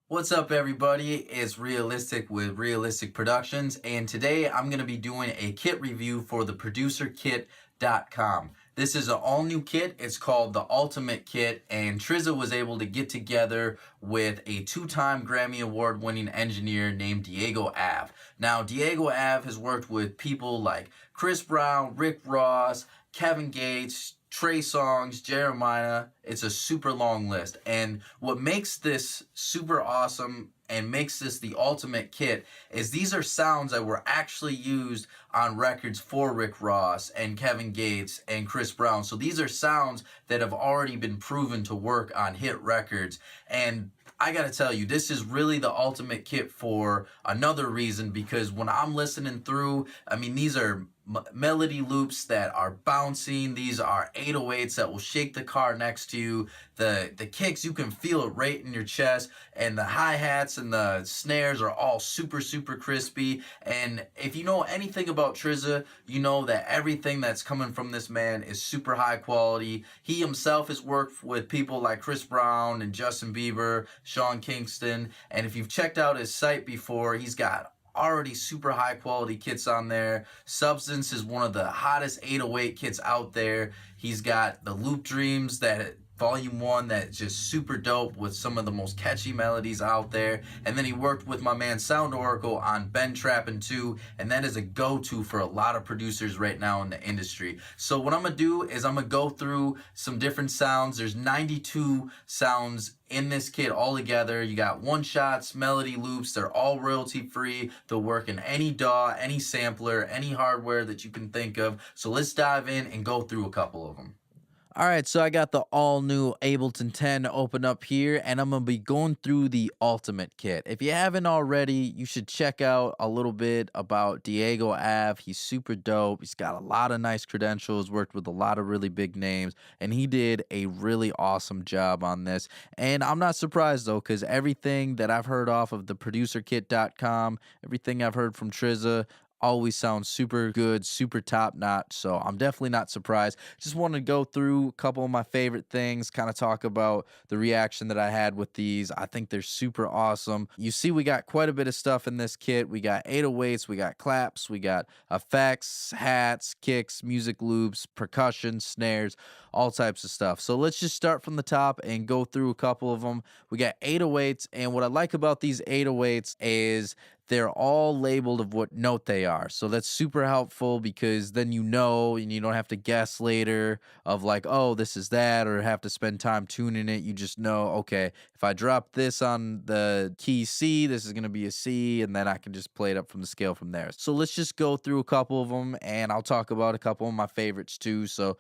What's up, everybody? It's Realistic with Realistic Productions, and today I'm going to be doing a kit review for the ProducerKit.com. This is an all new kit. It's called the Ultimate Kit, and Trizza was able to get together with a two-time Grammy Award winning engineer named Diego Ave. Now, Diego Ave has worked with people like Chris Brown, Rick Ross, Kevin Gates, Trey Songz, Jeremiah. It's a super long list. And what makes this super awesome and makes this the ultimate kit is these are sounds that were actually used on records for Rick Ross and Kevin Gates and Chris Brown. So these are sounds that have already been proven to work on hit records. And I gotta tell you, this is really the ultimate kit for another reason, because when I'm listening through, I mean, these are melody loops that are bouncing. These are 808s that will shake the car next to you. The kicks, you can feel it right in your chest, and the hi-hats and the snares are all super crispy. And if you know anything about Trizza, you know that everything that's coming from this man is super high quality. He himself has worked with people like Chris Brown and Justin Bieber, Sean Kingston, and if you've checked out his site before, he's got already super high quality kits on there. Substance is one of the hottest 808 kits out there. He's got the Loop Dreams, that Volume 1, that's just super dope with some of the most catchy melodies out there. And then he worked with my man Sound Oracle on Ben Trappin' 2, and that is a go-to for a lot of producers right now in the industry. So what I'm gonna do is I'm gonna go through some different sounds. There's 92 sounds in this kit all together. You got one shots, melody loops, they're all royalty free. They'll work in any DAW, any sampler, any hardware that you can think of. So let's dive in and go through a couple of them. All right, so I got the all new Ableton 10 open up here, and I'm gonna be going through the Ultimate Kit. If you haven't already, you should check out a little bit about Diego Ave. He's super dope. He's got a lot of nice credentials, worked with a lot of really big names, and he did a really awesome job on this. And I'm not surprised though, because everything that I've heard off of the ProducerKit.com, everything I've heard from Trizza, always sounds super good, super top notch. So I'm definitely not surprised. Just wanted to go through a couple of my favorite things, kind of talk about the reaction that I had with these. I think they're super awesome. You see, we got quite a bit of stuff in this kit. We got 808s, we got claps, we got effects, hats, kicks, music loops, percussion, snares, all types of stuff. So let's just start from the top and go through a couple of them. We got 808s, and what I like about these 808s is they're all labeled of what note they are. So that's super helpful, because then you know, and you don't have to guess later of like, oh, this is that, or have to spend time tuning it. You just know, okay, if I drop this on the key C, this is going to be a C, and then I can just play it up from the scale from there. So let's just go through a couple of them, and I'll talk about a couple of my favorites too. So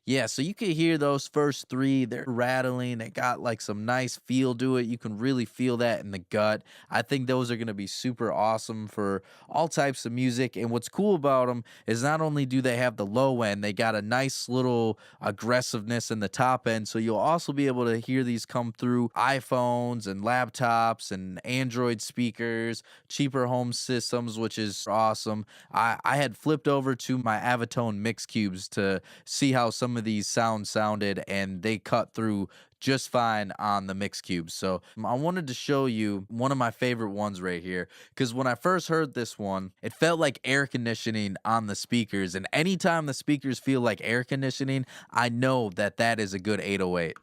yeah, so you can hear those first 3, they're rattling, they got, like, some nice feel to it, you can really feel that in the gut. I think those are gonna be super awesome for all types of music, and what's cool about them is not only do they have the low end, they got a nice little aggressiveness in the top end, so you'll also be able to hear these come through iPhones and laptops and Android speakers, cheaper home systems, which is awesome. I had flipped over to my Avitone Mix Cubes to see how some of these sounds sounded, and they cut through just fine on the mix cubes. So I wanted to show you one of my favorite ones right here, because when I first heard this one, it felt like air conditioning on the speakers, and anytime the speakers feel like air conditioning, I know that that is a good 808.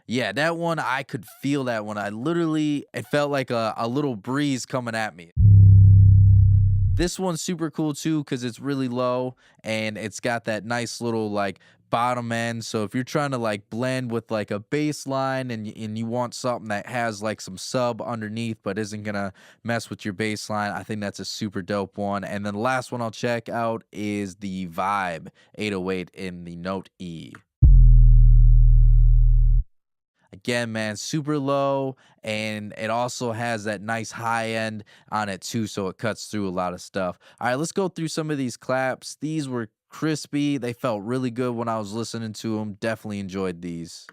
Yeah, that one, I could feel that one. I literally, it felt like a little breeze coming at me. This one's super cool too, because it's really low and it's got that nice little like bottom end. So if you're trying to like blend with like a bass line, and you want something that has like some sub underneath but isn't gonna mess with your bass line, I think that's a super dope one. And then the last one I'll check out is the Vibe 808 in the Note E. Again, man, super low, and it also has that nice high end on it too, so it cuts through a lot of stuff. All right, let's go through some of these claps. These were crispy. They felt really good when I was listening to them. Definitely enjoyed these.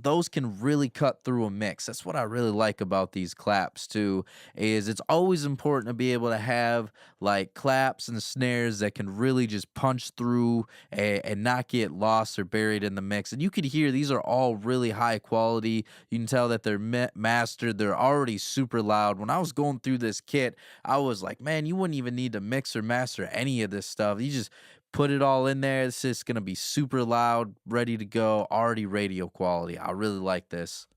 those can really cut through a mix. That's what I really like about these claps too, is it's always important to be able to have like claps and snares that can really just punch through and not get lost or buried in the mix. And you could hear these are all really high quality. You can tell that they're mastered. They're already super loud. When I was going through this kit, I was like, man, you wouldn't even need to mix or master any of this stuff. You just put it all in there. It's just gonna be super loud, ready to go, already radio quality. I really like this.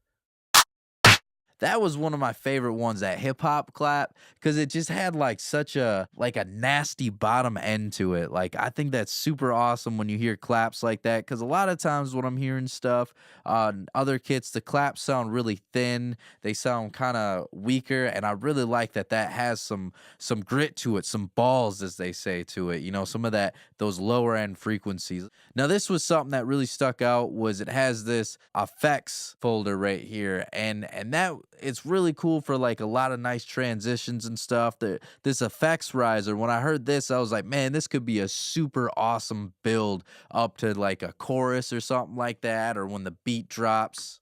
That was one of my favorite ones, that hip hop clap, because it just had like such a nasty bottom end to it. Like I think that's super awesome when you hear claps like that, because a lot of times when I'm hearing stuff on other kits, the claps sound really thin. They sound kind of weaker, and I really like that that has some grit to it, some balls, as they say to it. You know, some of that those lower end frequencies. Now, this was something that really stuck out was it has this effects folder right here, and that it's really cool for like a lot of nice transitions and stuff. This effects riser, when I heard this, I was like, man, this could be a super awesome build up to like a chorus or something like that, or when the beat drops.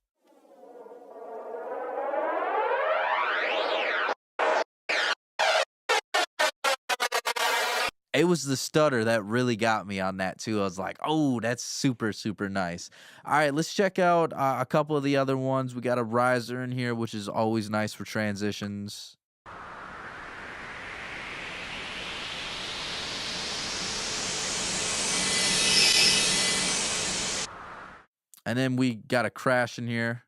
It was the stutter that really got me on that too. I was like, "Oh, that's super, super nice." All right, let's check out a couple of the other ones. We got a riser in here, which is always nice for transitions. And then we got a crash in here.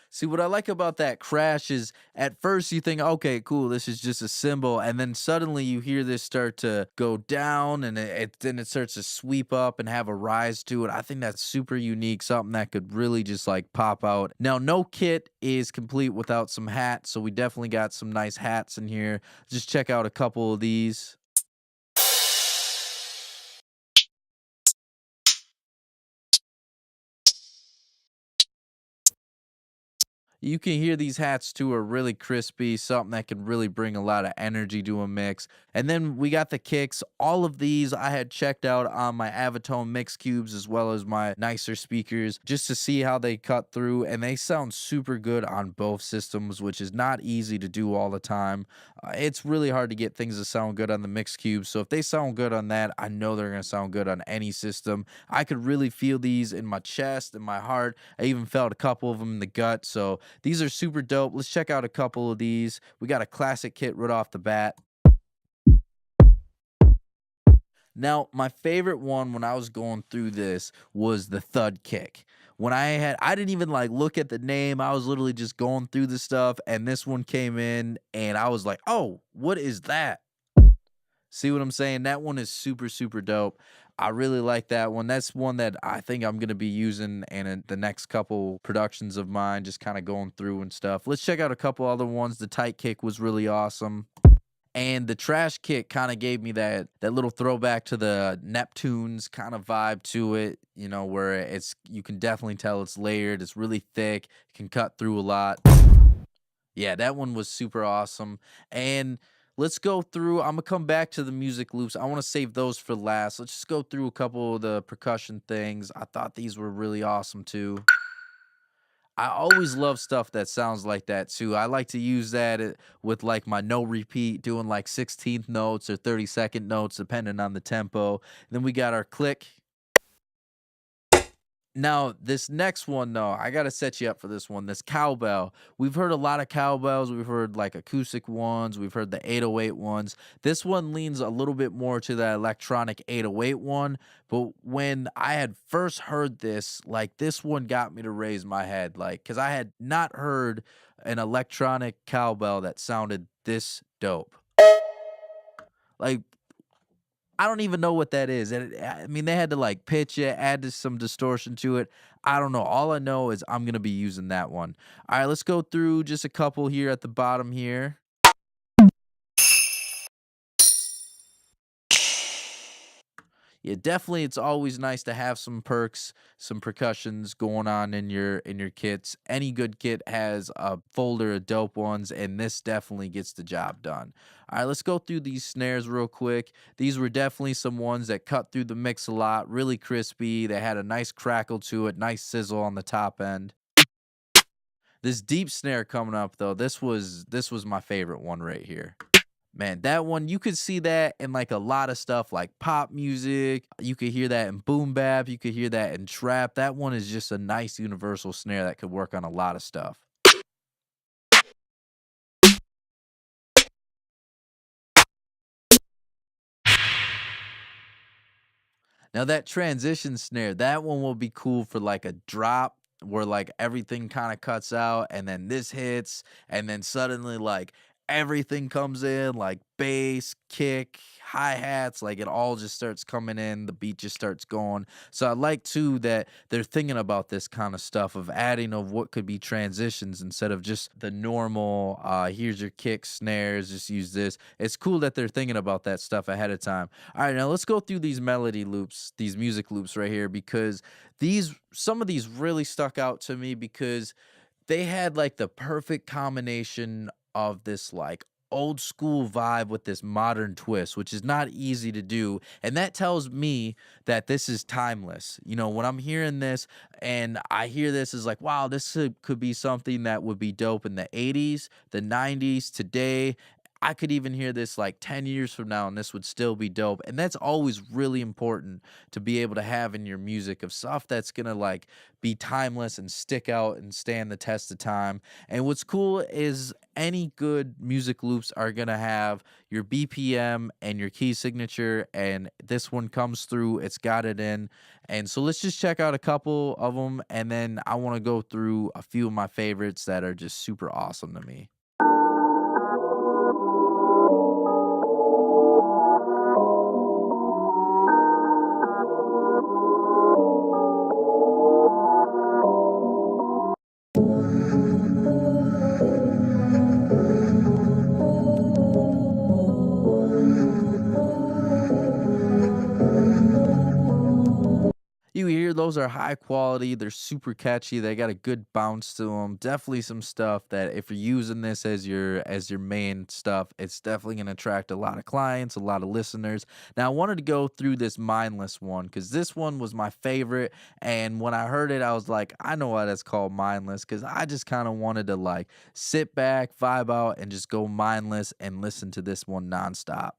See, what I like about that crash is at first you think, okay, cool, this is just a cymbal. And then suddenly you hear this start to go down and then it starts to sweep up and have a rise to it. I think that's super unique, something that could really just like pop out. Now, no kit is complete without some hats. So we definitely got some nice hats in here. Just check out a couple of these. You can hear these hats too are really crispy, something that can really bring a lot of energy to a mix. And then we got the kicks. All of these I had checked out on my Avatone mix cubes as well as my nicer speakers just to see how they cut through. And they sound super good on both systems, which is not easy to do all the time. It's really hard to get things to sound good on the mix cube. So if they sound good on that, I know they're going to sound good on any system. I could really feel these in my chest and my heart. I even felt a couple of them in the gut. So these are super dope. Let's check out a couple of these. We got a classic kit right off the bat. Now, my favorite one when I was going through this was the thud kick. When I didn't even like look at the name. I was literally just going through the stuff and this one came in and I was like, "Oh, what is that?" See what I'm saying? That one is super, super dope. I really like that one. That's one that I think I'm gonna be using in the next couple productions of mine, just kind of going through and stuff. Let's check out a couple other ones. The tight kick was really awesome. And the trash kick kind of gave me that little throwback to the Neptunes kind of vibe to it, you know, where it's you can definitely tell it's layered, it's really thick, it can cut through a lot. Yeah, that one was super awesome. And let's go through. I'm gonna come back to the music loops. I want to save those for last. Let's just go through a couple of the percussion things. I thought these were really awesome too. I always love stuff that sounds like that too. I like to use that with like my no repeat, doing like 16th notes or 32nd notes, depending on the tempo. Then we got our click. Now, this next one, though, I gotta set you up for this one. This cowbell. We've heard a lot of cowbells. We've heard like acoustic ones. We've heard the 808 ones. This one leans a little bit more to the electronic 808 one. But when I had first heard this, like this one got me to raise my head, like because I had not heard an electronic cowbell that sounded this dope. Like I don't even know what that is. And I mean, they had to like pitch it, add some distortion to it. I don't know. All I know is I'm gonna be using that one. All right, let's go through just a couple here at the bottom here. Yeah, definitely it's always nice to have some perks, some percussions going on in your kits. Any good kit has a folder of dope ones, and this definitely gets the job done. All right, let's go through these snares real quick. These were definitely some ones that cut through the mix a lot, really crispy. They had a nice crackle to it, nice sizzle on the top end. This deep snare coming up though, this was my favorite one right here. Man, that one you could see that in like a lot of stuff like pop music. You could hear that in boom bap, you could hear that in trap. That one is just a nice universal snare that could work on a lot of stuff. Now that transition snare, that one will be cool for like a drop where like everything kind of cuts out and then this hits and then suddenly like everything comes in like bass, kick, hi-hats, like it all just starts coming in, the beat just starts going. So I like too that they're thinking about this kind of stuff of adding of what could be transitions instead of just the normal here's your kick, snares, just use this. It's cool that they're thinking about that stuff ahead of time. All right, now let's go through these melody loops, these music loops right here, because some of these really stuck out to me because they had like the perfect combination of this like old school vibe with this modern twist, which is not easy to do. And that tells me that this is timeless. You know, when I'm hearing this and I hear this is like, wow, this could be something that would be dope in the 80s, the 90s, today. I could even hear this like 10 years from now and this would still be dope. And that's always really important to be able to have in your music of stuff that's going to like be timeless and stick out and stand the test of time. And what's cool is any good music loops are going to have your BPM and your key signature. And this one comes through, it's got it in. And so let's just check out a couple of them. And then I want to go through a few of my favorites that are just super awesome to me. You hear those are high quality, they're super catchy, they got a good bounce to them. Definitely some stuff that if you're using this as your main stuff, it's definitely gonna attract a lot of clients, a lot of listeners. Now I wanted to go through this mindless one because this one was my favorite. And when I heard it, I was like, I know why that's called mindless, because I just kind of wanted to like sit back, vibe out, and just go mindless and listen to this one nonstop.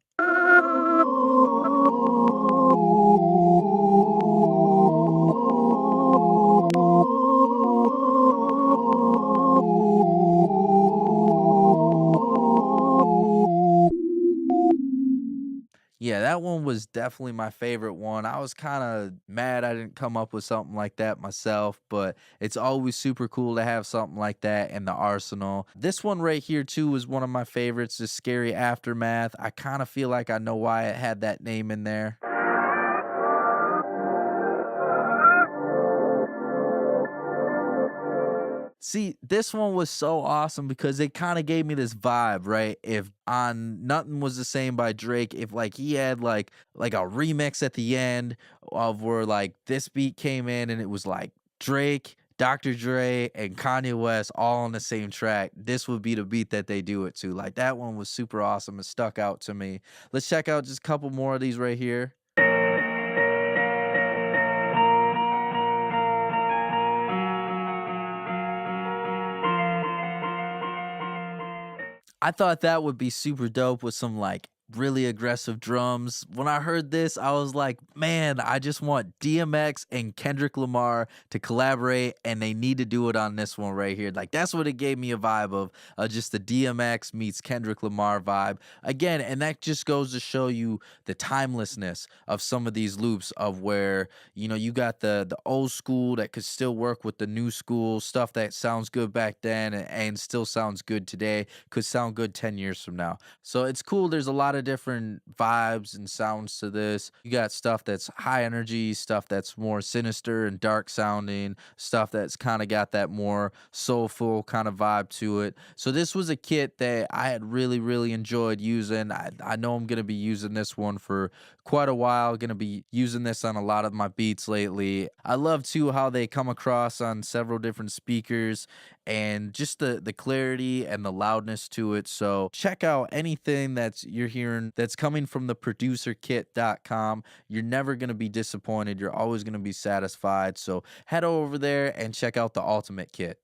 Yeah, that one was definitely my favorite one. I was kind of mad I didn't come up with something like that myself, but it's always super cool to have something like that in the arsenal. This one right here, too, is one of my favorites, the Scary Aftermath. I kind of feel like I know why it had that name in there. See, this one was so awesome because it kinda gave me this vibe, right? If on Nothing Was the Same by Drake, if, like, he had, like, a remix at the end of where, like, this beat came in and it was, like, Drake, Dr. Dre, and Kanye West all on the same track, this would be the beat that they do it to. Like, that one was super awesome, it stuck out to me. Let's check out just a couple more of these right here. I thought that would be super dope with some like really aggressive drums. When I heard this, I was like, man, I just want DMX and Kendrick Lamar to collaborate, and they need to do it on this one right here. Like, that's what it gave me a vibe of just the DMX meets Kendrick Lamar vibe. Again, and that just goes to show you the timelessness of some of these loops of where, you know, you got the old school that could still work with the new school stuff that sounds good back then and still sounds good today, could sound good 10 years from now. So it's cool. There's a lot of different vibes and sounds to this. You got stuff that's high energy, stuff that's more sinister and dark sounding, stuff that's kind of got that more soulful kind of vibe to it. So this was a kit that I had really, really enjoyed using. I know I'm going to be using this one for quite a while. Gonna be using this on a lot of my beats lately. I love too how they come across on several different speakers and just the clarity and the loudness to it. So check out anything that's you're hearing that's coming from the producerkit.com. You're never gonna be disappointed. You're always gonna be satisfied. So head over there and check out the Ultimate Kit.